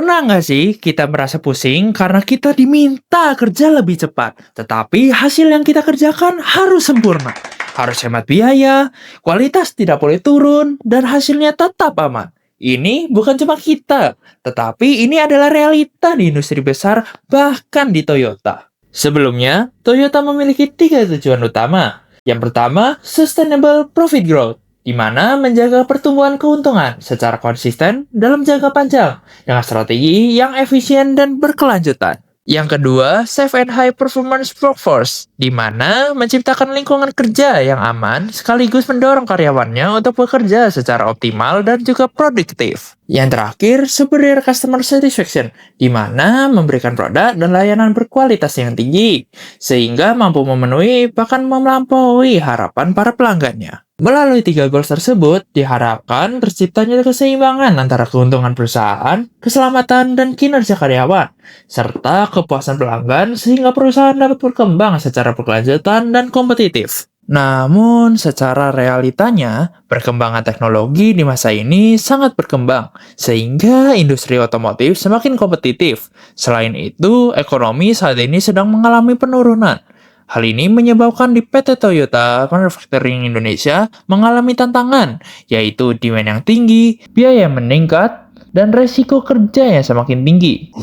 Pernah nggak sih kita merasa pusing karena kita diminta kerja lebih cepat, tetapi hasil yang kita kerjakan harus sempurna, harus hemat biaya, kualitas tidak boleh turun, dan hasilnya tetap aman. Ini bukan cuma kita, tetapi ini adalah realita di industri besar, bahkan di Toyota. Sebelumnya, Toyota memiliki 3 tujuan utama. Yang pertama, sustainable profit growth, di mana menjaga pertumbuhan keuntungan secara konsisten dalam jangka panjang dengan strategi yang efisien dan berkelanjutan. Yang kedua, safe and high performance workforce, di mana menciptakan lingkungan kerja yang aman sekaligus mendorong karyawannya untuk bekerja secara optimal dan juga produktif. Yang terakhir, superior customer satisfaction, di mana memberikan produk dan layanan berkualitas yang tinggi, sehingga mampu memenuhi bahkan melampaui harapan para pelanggannya. Melalui 3 goals tersebut, diharapkan terciptanya keseimbangan antara keuntungan perusahaan, keselamatan, dan kinerja karyawan, serta kepuasan pelanggan sehingga perusahaan dapat berkembang secara berkelanjutan dan kompetitif. Namun, secara realitanya, perkembangan teknologi di masa ini sangat berkembang, sehingga industri otomotif semakin kompetitif. Selain itu, ekonomi saat ini sedang mengalami penurunan. Hal ini menyebabkan di PT Toyota Manufacturing Indonesia mengalami tantangan, yaitu demand yang tinggi, biaya yang meningkat, dan resiko kerja yang semakin tinggi.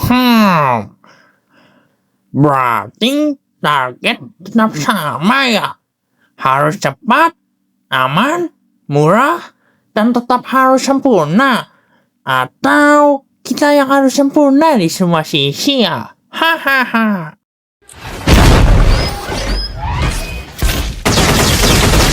Berarti target tetap sama ya? Harus cepat, aman, murah, dan tetap harus sempurna. Atau kita yang harus sempurna di semua sisi ya? Hahaha.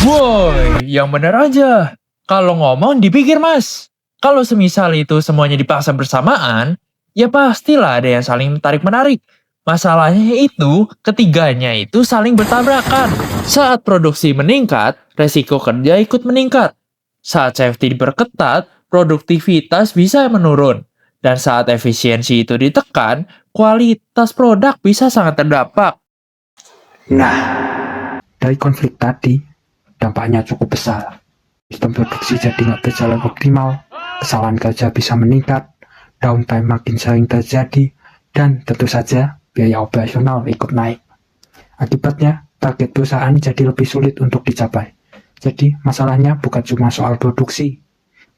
Woi, yang bener aja. Kalau ngomong dipikir mas. Kalau semisal itu semuanya dipaksa bersamaan, ya pastilah ada yang saling tarik-menarik. Masalahnya itu, ketiganya itu saling bertabrakan. Saat produksi meningkat, resiko kerja ikut meningkat. Saat safety diperketat, produktivitas bisa menurun. Dan saat efisiensi itu ditekan, kualitas produk bisa sangat terdampak. Nah, dari konflik tadi, dampaknya cukup besar. Sistem produksi jadi nggak berjalan optimal, kesalahan kerja bisa meningkat, downtime makin sering terjadi, dan tentu saja biaya operasional ikut naik. Akibatnya, target perusahaan jadi lebih sulit untuk dicapai. Jadi, masalahnya bukan cuma soal produksi,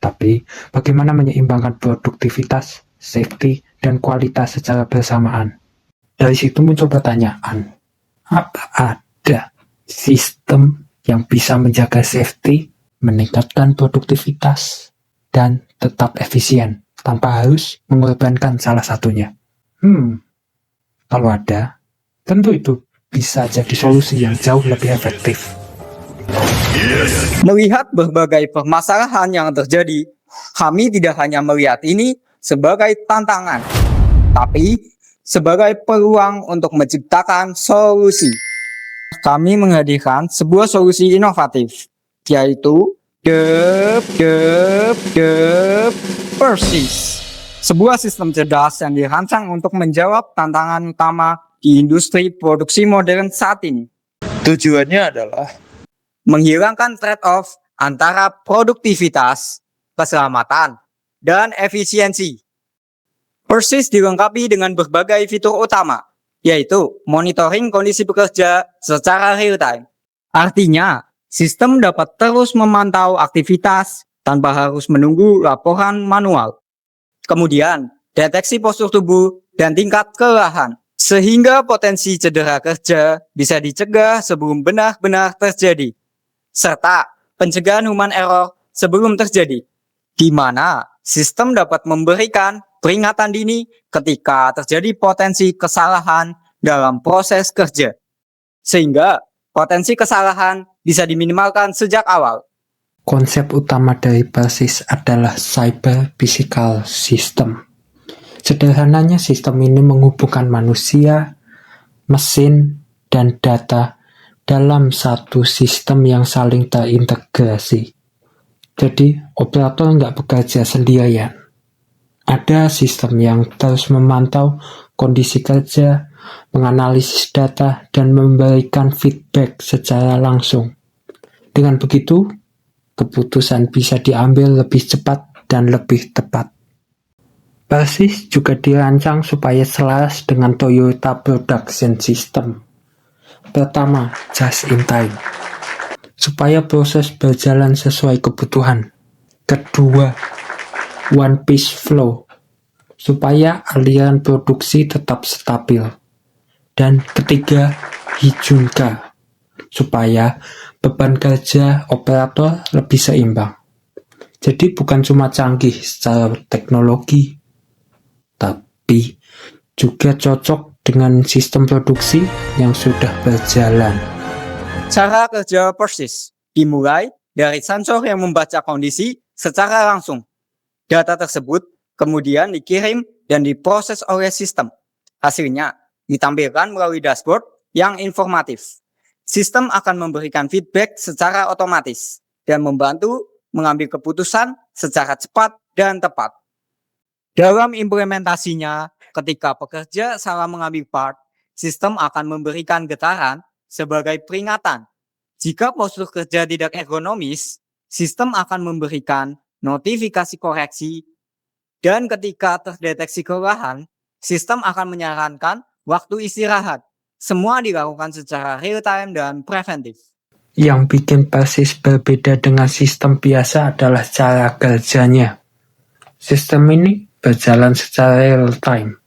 tapi bagaimana menyeimbangkan produktivitas, safety, dan kualitas secara bersamaan. Dari situ muncul pertanyaan, apa ada sistem yang bisa menjaga safety, meningkatkan produktivitas, dan tetap efisien tanpa harus mengorbankan salah satunya? Kalau ada, tentu itu bisa jadi solusi yang jauh lebih efektif. Melihat berbagai permasalahan yang terjadi, kami tidak hanya melihat ini sebagai tantangan, tapi sebagai peluang untuk menciptakan solusi. Kami menghadirkan sebuah solusi inovatif, yaitu Persys. Sebuah sistem cerdas yang dirancang untuk menjawab tantangan utama di industri produksi modern saat ini. Tujuannya adalah Menghilangkan trade-off antara produktivitas, keselamatan, dan efisiensi. Persys dilengkapi dengan berbagai fitur utama, yaitu monitoring kondisi pekerja secara real-time. Artinya, sistem dapat terus memantau aktivitas tanpa harus menunggu laporan manual. Kemudian, deteksi postur tubuh dan tingkat kelelahan, sehingga potensi cedera kerja bisa dicegah sebelum benar-benar terjadi. Serta pencegahan human error sebelum terjadi, di mana sistem dapat memberikan peringatan dini ketika terjadi potensi kesalahan dalam proses kerja, sehingga potensi kesalahan bisa diminimalkan sejak awal. Konsep utama dari Persys adalah Cyber Physical System. Sederhananya, sistem ini menghubungkan manusia, mesin, dan data dalam satu sistem yang saling terintegrasi. Jadi, operator nggak bekerja sendirian. Ada sistem yang terus memantau kondisi kerja, menganalisis data, dan memberikan feedback secara langsung. Dengan begitu, keputusan bisa diambil lebih cepat dan lebih tepat. PERSYS juga dirancang supaya selaras dengan Toyota Production System. Pertama, just in time, supaya proses berjalan sesuai kebutuhan. Kedua, one piece flow, supaya aliran produksi tetap stabil. Dan ketiga, Hijunka, supaya beban kerja operator lebih seimbang. Jadi bukan cuma canggih secara teknologi, tapi juga cocok dengan sistem produksi yang sudah berjalan. Cara kerja PERSYS dimulai dari sensor yang membaca kondisi secara langsung. Data tersebut kemudian dikirim dan diproses oleh sistem. Hasilnya ditampilkan melalui dashboard yang informatif. Sistem akan memberikan feedback secara otomatis dan membantu mengambil keputusan secara cepat dan tepat. Dalam implementasinya, ketika pekerja salah mengambil part, sistem akan memberikan getaran sebagai peringatan. Jika postur kerja tidak ergonomis, sistem akan memberikan notifikasi koreksi, dan ketika terdeteksi kelelahan, sistem akan menyarankan waktu istirahat. Semua dilakukan secara real-time dan preventif. Yang bikin PERSYS berbeda dengan sistem biasa adalah cara kerjanya. Sistem ini berjalan secara real-time,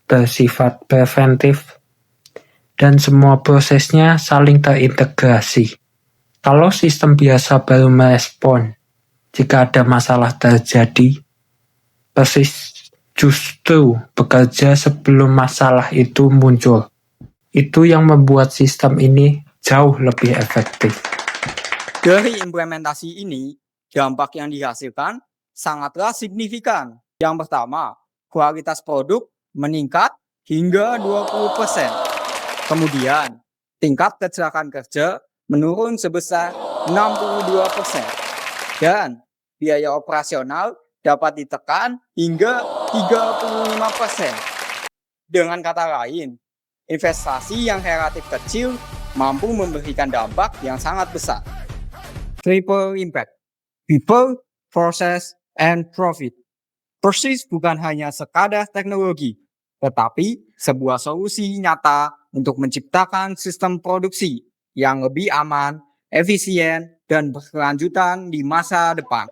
bersifat preventif, dan semua prosesnya saling terintegrasi. Kalau sistem biasa baru merespon jika ada masalah terjadi, PERSYS justru bekerja sebelum masalah itu muncul. Itu yang membuat sistem ini jauh lebih efektif. Dari implementasi ini, dampak yang dihasilkan sangatlah signifikan. Yang pertama, kualitas produk meningkat hingga 20%. Kemudian, tingkat kecelakaan kerja menurun sebesar 62%. Dan biaya operasional dapat ditekan hingga 35%. Dengan kata lain, investasi yang relatif kecil mampu memberikan dampak yang sangat besar. Triple impact: people, process, and profit. PERSYS bukan hanya sekadar teknologi, tetapi sebuah solusi nyata untuk menciptakan sistem produksi yang lebih aman, efisien, dan berkelanjutan di masa depan.